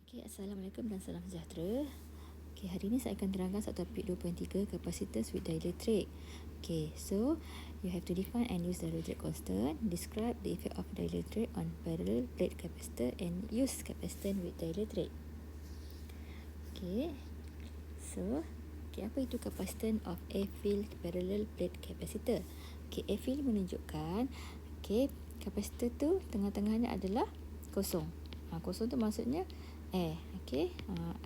Okay, Assalamualaikum dan salam sejahtera. Okay, hari ini saya akan terangkan satu topik 2.3 capacitance with dielectric. Okay, so you have to define and use the dielectric constant, describe the effect of dielectric on parallel plate capacitor and use capacitance with dielectric. Okay, so apa itu capacitance of A field parallel plate capacitor? Okay, A field menunjukkan kapasitor tu tengah-tengahnya adalah kosong. Kosong tu maksudnya air,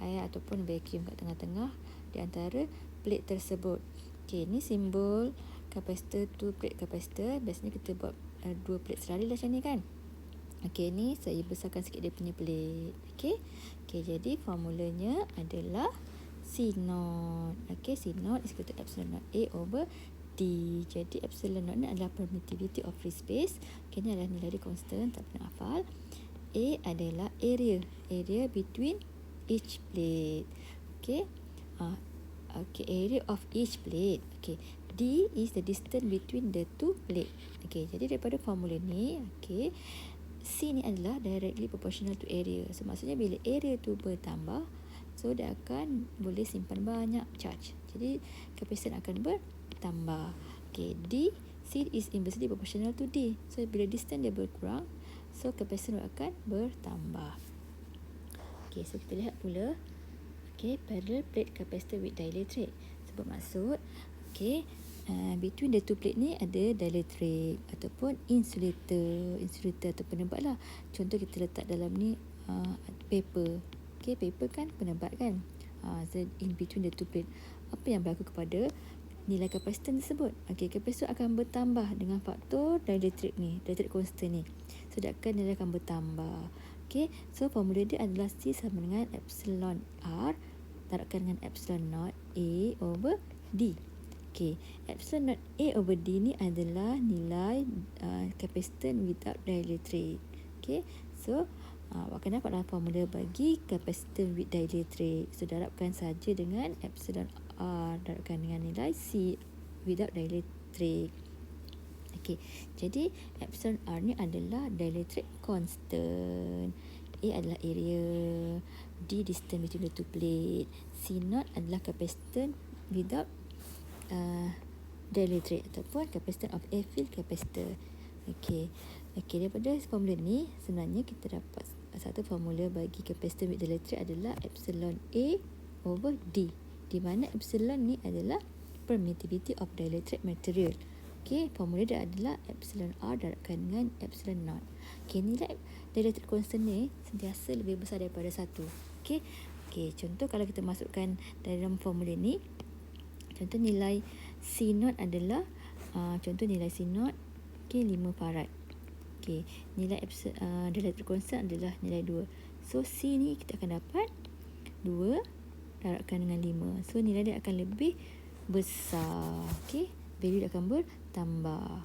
air ataupun vacuum kat tengah-tengah di antara plate tersebut. Ni simbol kapasitor tu, plate kapasitor. Biasanya kita buat dua plate selari lah macam ni kan. Ni saya besarkan sikit dia punya plate. Jadi formulanya adalah C0. C0 is equal to epsilon naught A over D. Jadi epsilon naught ni adalah permittivity of free space. Ni adalah nilai dia constant, tak pernah hafal. A adalah area between each plate. Area of each plate. D is the distance between the two plate. Jadi daripada formula ni, C ni adalah directly proportional to area. So maksudnya bila area tu bertambah, so dia akan boleh simpan banyak charge. Jadi kapasitor akan bertambah. D, C is inversely proportional to D. So bila distance dia berkurang, so kapasitor akan bertambah. So kita lihat pula parallel plate capacitor with dielectric. So bermaksud between the two plate ni ada dielectric ataupun insulator atau penebat lah. Contoh kita letak dalam ni paper. Paper kan penebat kan. So in between the two plate, apa yang berlaku kepada nilai kapasitor tersebut? Kapasitor akan bertambah dengan faktor dielectric ni, dielectric constant ni. So nilai akan bertambah. So formula dia adalah C sama dengan epsilon R darabkan dengan epsilon naught A over D. Epsilon naught A over D ni adalah nilai kapasitor without dielectric. So akan dapatlah formula bagi kapasitor with dielectric. So darabkan saja dengan epsilon R darabkan dengan nilai C without dielectric. Jadi epsilon R ni adalah dielectric constant. A adalah area, D distance between the two plate, C0 adalah capacitance without dielectric ataupun capacitance of A field capacitor. Daripada formula ni sebenarnya kita dapat satu formula bagi capacitor with dielectric adalah epsilon A over D, di mana epsilon ni adalah permittivity of dielectric material. Formula dia adalah epsilon R darabkan dengan epsilon naught. Nilai dielectric constant ni sentiasa lebih besar daripada 1. Contoh kalau kita masukkan dalam formula ni, contoh nilai C0 adalah contoh nilai C0 5 farad. Nilai dielectric constant adalah nilai 2. So C ni kita akan dapat 2 darabkan dengan 5. So nilai dia akan lebih besar. Value dia akan bertambah.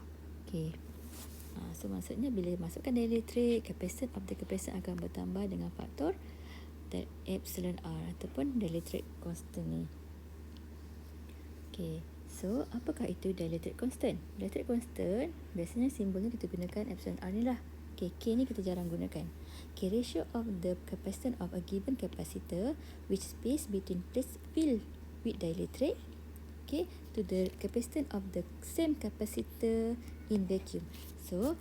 So maksudnya bila masukkan dielectric, capacitance of the capacitor akan bertambah dengan faktor epsilon R ataupun dielectric constant ni. So apakah itu dielectric constant? Dielectric constant biasanya simbolnya kita gunakan epsilon R ni lah. K ni kita jarang gunakan. Ratio of the capacitance of a given capacitor which space between plates filled with dielectric to the capacitance of the same capacitor in vacuum. So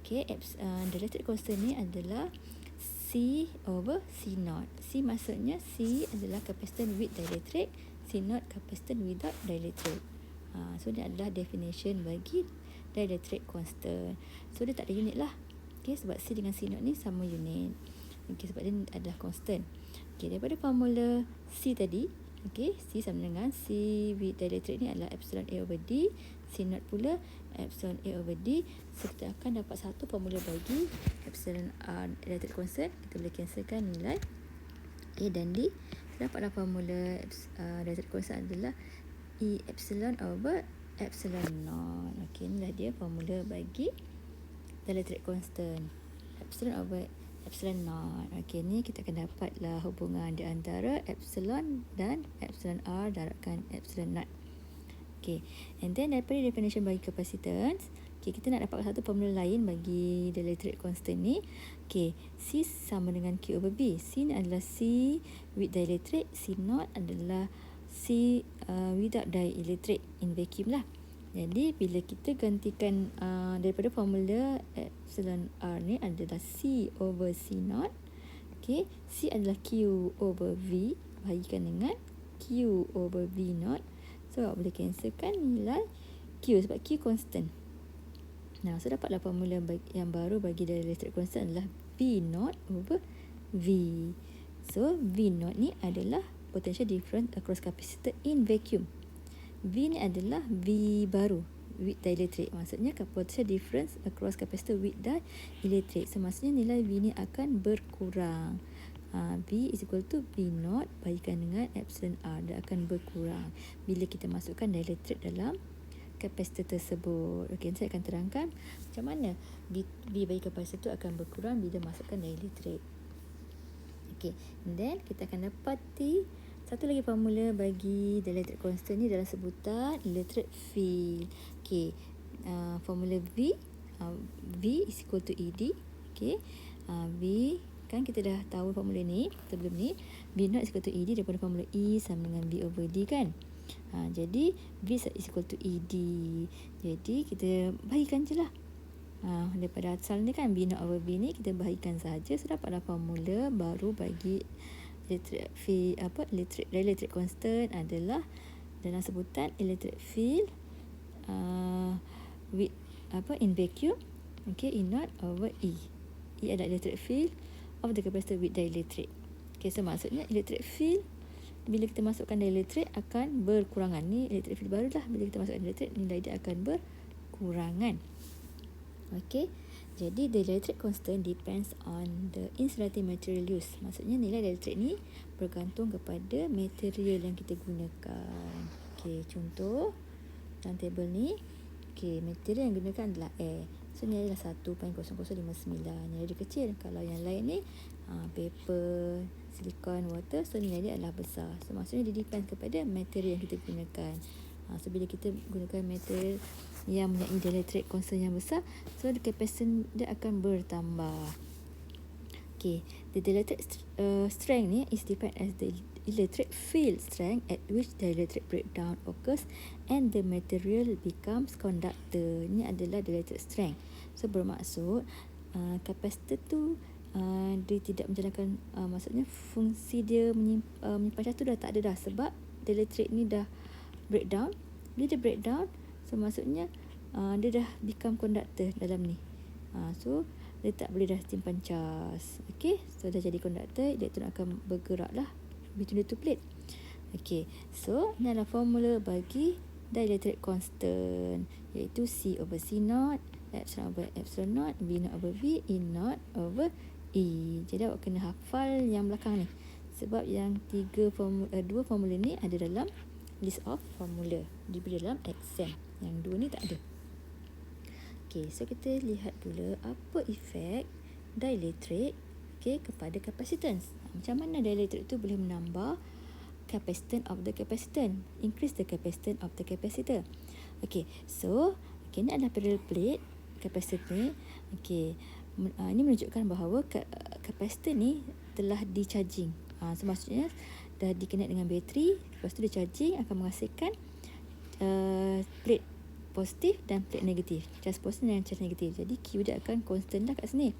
dielectric constant ni adalah C over C0. C maksudnya C adalah capacitance with dielectric, C0 capacitance without dielectric. So dia adalah definition bagi dielectric constant. So dia tak ada unit lah. Sebab C dengan C0 ni sama unit. Sebab dia adalah constant. Daripada formula C tadi, C sama dengan C with dielectric ni adalah epsilon A over D, C0 pula epsilon A over D. So kita akan dapat satu formula bagi epsilon R dielectric constant. Kita boleh cancelkan nilai A dan D. Dapatlah formula dielectric constant adalah E epsilon over epsilon naught. Inilah dia formula bagi dielectric constant, epsilon over epsilon naught. Ni kita akan dapatlah hubungan di antara epsilon dan epsilon R darabkan epsilon naught. And then daripada definition bagi capacitance, Okay, kita nak dapat satu formula lain bagi dielectric constant ni. Okay, C sama dengan Q over B. C ni adalah C with dielectric, C0 adalah C without dielectric in vacuum lah. Jadi bila kita gantikan daripada formula epsilon R ni adalah C over C0. Okay, C adalah Q over V bahagikan dengan Q over V0. So boleh cancelkan nilai Q sebab Q constant. Nah, so dapatlah formula yang baru bagi dielectric constant adalah V0 over V. So V0 ni adalah potential difference across capacitor in vacuum. V ni adalah V baru with dielectric. Maksudnya potential difference across capacitor with dielectric. So maksudnya nilai V ni akan berkurang. V is equal to V0 bagikan dengan epsilon R. Dia akan berkurang bila kita masukkan dielectric dalam kapasitor tersebut. Okey, saya akan terangkan macam mana V bagi kapasitor tu akan berkurang bila masukkan dielectric. Okey, and then kita akan dapati satu lagi formula bagi dielectric constant ni dalam sebutan electric field. Okey, formula V is equal to ED. Okey, V kan kita dah tahu formula ni sebelum ni. V0 is equal to ED daripada formula E sama dengan V over D kan. Jadi V is equal to ED. Jadi kita bahagikan je lah. Daripada asal ni kan V0 over V ni kita bahagikan sahaja. So dapatlah formula baru bagi electric constant adalah dalam sebutan electric field with in vacuum. Okay, E0 over E. E adalah electric field of the capacitor with dielectric. Okay, so maksudnya electric field bila kita masukkan dielectric akan berkurangan. Ni electric field baru lah. Bila kita masukkan dielectric, nilai dia akan berkurangan. Okay, jadi dielectric constant depends on the insulating material used. Maksudnya nilai dielectric ni bergantung kepada material yang kita gunakan. Okay, contoh dalam table ni. Okay, material yang digunakan adalah air. So nilai adalah 1.0059. Nilai dia kecil. Kalau yang lain ni paper, silikon, water, so nilai dia adalah besar. So maksudnya dia depend kepada material yang kita gunakan. So bila kita gunakan material yang mempunyai dielectric constant yang besar, so the capacitance dia akan bertambah. Okay, the dielectric strength ni is defined as the electric field strength at which dielectric breakdown occurs and the material becomes conductor. Ini adalah dielectric strength. So bermaksud kapasitor tu dia tidak menjalankan maksudnya fungsi dia menyimpan charge tu dah tak ada dah sebab dielectric ni dah breakdown. Bila dia breakdown, so maksudnya dia dah become conductor dalam ni. So dia tak boleh dah simpan charge. Okay, so dah jadi conductor, elektron akan bergerak lah between the two plate. Okay, so ini adalah formula bagi dielectric constant, iaitu C over C0, epsilon over epsilon naught, V0 over V, E0 over E. Jadi awak kena hafal yang belakang ni sebab yang dua formula ni ada dalam list of formula, diberi dalam exam. Yang dua ni tak ada. Okay, so kita lihat pula apa efek dielectric kepada capacitance. Macam mana dielectric tu boleh menambah capacitance of the capacitor, increase the capacitance of the capacitor. Okay, so ini adalah parallel plate capacitor ni. Okay, ini menunjukkan bahawa capacitor ni telah di-charging. So maksudnya dah di-connect dengan bateri, lepas tu di-charging akan menghasilkan plate positif dan plate negatif, charge positif dan charge negatif. Jadi Q dia akan constant lah kat sini.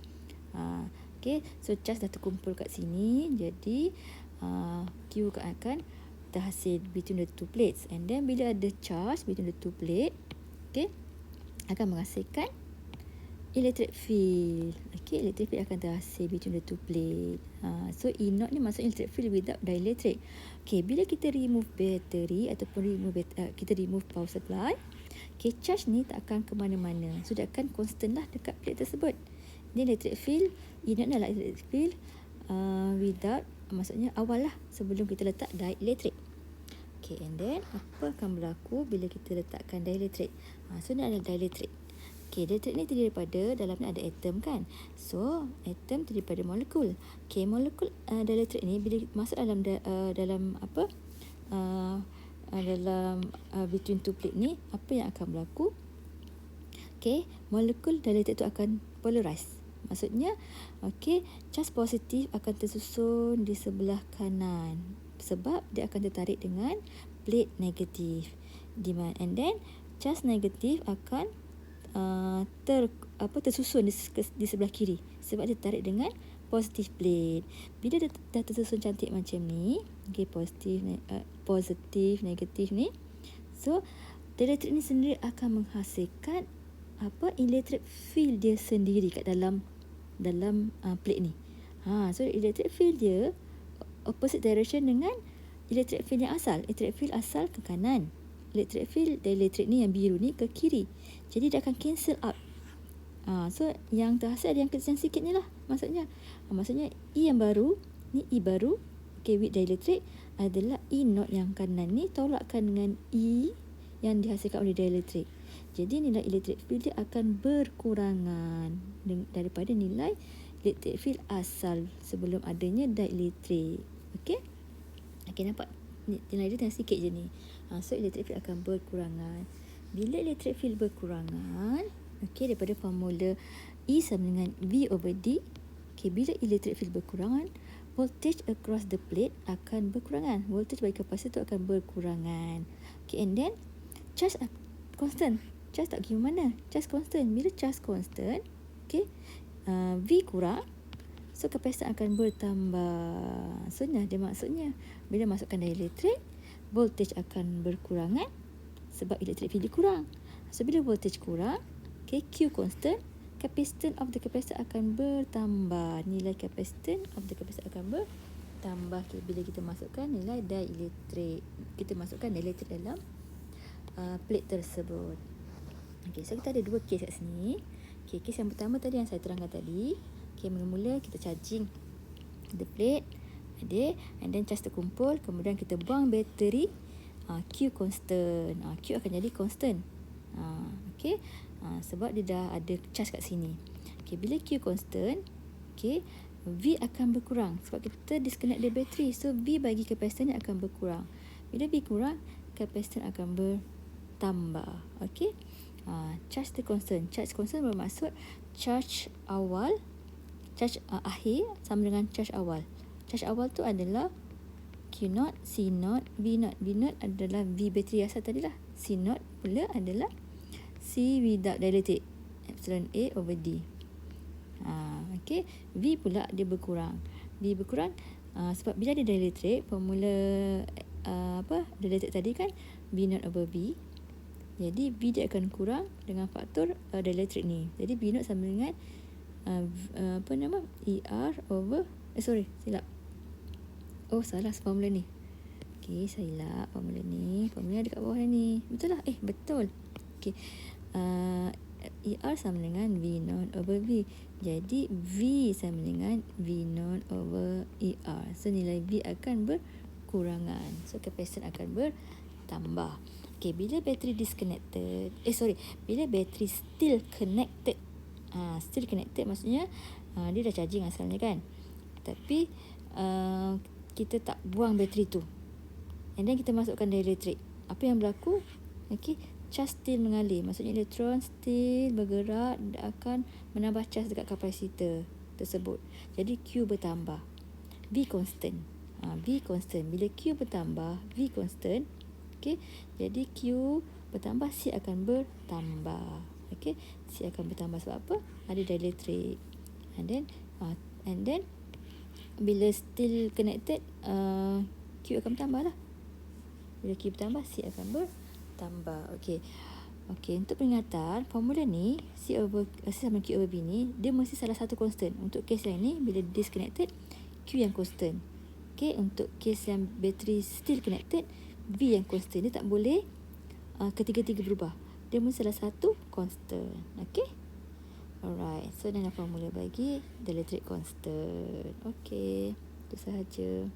Okay, so charge dah terkumpul kat sini, jadi Q akan terhasil between the two plates. And then bila ada charge between the two plate, okay, akan menghasilkan electric field. Okay, electric field akan terhasil between the two plate. So E0 ni maksudnya electric field without dielectric. Okay, bila kita remove battery ataupun kita remove power supply, okay, charge ni tak akan ke mana-mana. So dia akan constant lah dekat plate tersebut. Ni electric field, E0 adalah electric field without, maksudnya awal lah sebelum kita letak dielectric. Okay, and then apa akan berlaku bila kita letakkan dielectric? So ni adalah dielectric. Okay, dielectric ni terdiri daripada, dalamnya ada atom kan. So atom terdiri daripada molekul. Okay, molekul dielectric ni bila masuk dalam between two plate ni, apa yang akan berlaku? okey, molekul dieletrik itu akan polarize. Maksudnya, okey, charge positif akan tersusun di sebelah kanan sebab dia akan tertarik dengan plate negatif. And then charge negatif akan tersusun di sebelah kiri sebab dia tertarik dengan positif plate. Bila dia dah tersusun cantik macam ni, okey, positif, negatif ni, so dieletrik ni sendiri akan menghasilkan electric field dia sendiri kat dalam plate ni. So electric field dia opposite direction dengan electric field yang asal. Electric field asal ke kanan. Electric field dieletrik ni yang biru ni ke kiri. Jadi dia akan cancel out. So yang terhasil ada yang kecil sikit ni lah. Maksudnya E yang baru, ni E baru, okay, with dieletrik adalah E not yang kanan ni tolakkan dengan E yang dihasilkan oleh dieletrik. Jadi nilai electric field dia akan berkurangan daripada nilai electric field asal sebelum adanya dieletrik. Okey? Okey, nampak? Nilai dia tinggal sikit je ni. So electric field akan berkurangan. Bila electric field berkurangan, okey, daripada formula E sama dengan V/D. Okey, bila electric field berkurangan, voltage across the plate akan berkurangan. Voltage bagi kapasitor akan berkurangan. Okey, and then charge constant. Charge tak pergi mana? Charge constant. Bila charge constant, okay, V kurang, so kapasitor akan bertambah. So ni dia maksudnya. Bila masukkan dieletrik, voltage akan berkurangan sebab electric field kurang. So bila voltage kurang, okay, Q constant, capacitance of the capacitor akan bertambah. Nilai capacitance of the capacitor akan bertambah. Okay, bila kita masukkan nilai dieletrik, kita masukkan dieletrik dalam plate tersebut. Okay, so kita ada dua kes kat sini. Okay, kes yang pertama tadi yang saya terangkan tadi. Okay, mula-mula kita charging the plate, and then charge terkumpul, kemudian kita buang bateri, Q constant. Q akan jadi constant. Okay, sebab dia dah ada charge kat sini. Okay, bila Q constant, okay, V akan berkurang sebab kita disconnect the bateri. So V bagi kapasitor akan berkurang. Bila V kurang, kapasitor akan bertambah. Okay, charge the constant. Charge constant bermaksud charge awal, charge akhir sama dengan charge awal. Charge awal tu adalah Q0, C0, V0. V0 adalah V bateri asal tadi lah. C0 pula adalah C without dielectric, epsilon A over D. Okay, V pula dia berkurang. V berkurang sebab bila ada dielectric, formula dielectric tadi kan V0 over V. Jadi V dia akan kurang dengan faktor dielectric ni. Jadi V0 sama dengan ER over silap. Salah formula ni. Okey, saya hilap formula ni. Formula ada kat bawah ni. Betul lah? Betul. Okey. ER sama dengan V0 over V. Jadi V sama dengan V0 over ER. So nilai V akan berkurangan. So kapasitor akan bertambah. Okey, bila bateri disconnected, bila bateri still connected. Still connected maksudnya dia dah charging asalnya kan. Tapi kita tak buang bateri tu. And then kita masukkan dielectric. Apa yang berlaku? Okey, charge still mengalir. Maksudnya elektron still bergerak, dia akan menambah charge dekat kapasitor tersebut. Jadi Q bertambah. V constant. V constant. Bila Q bertambah, V constant. Okey, jadi Q bertambah, C akan bertambah. Okey, C akan bertambah sebab apa? Ada dielectric. And then bila still connected, Q akan bertambah lah. Bila Q bertambah, C akan bertambah. Okey, untuk peringatan, formula ni C sama Q over V ni, dia mesti salah satu constant. Untuk kes yang ni, bila disconnected, Q yang constant. Okey, untuk kes yang bateri still connected, V yang constant. Dia tak boleh ketiga-tiga berubah. Dia mesti salah satu constant. Okey, alright. So dalam formula bagi dielectric constant. Okey, itu sahaja.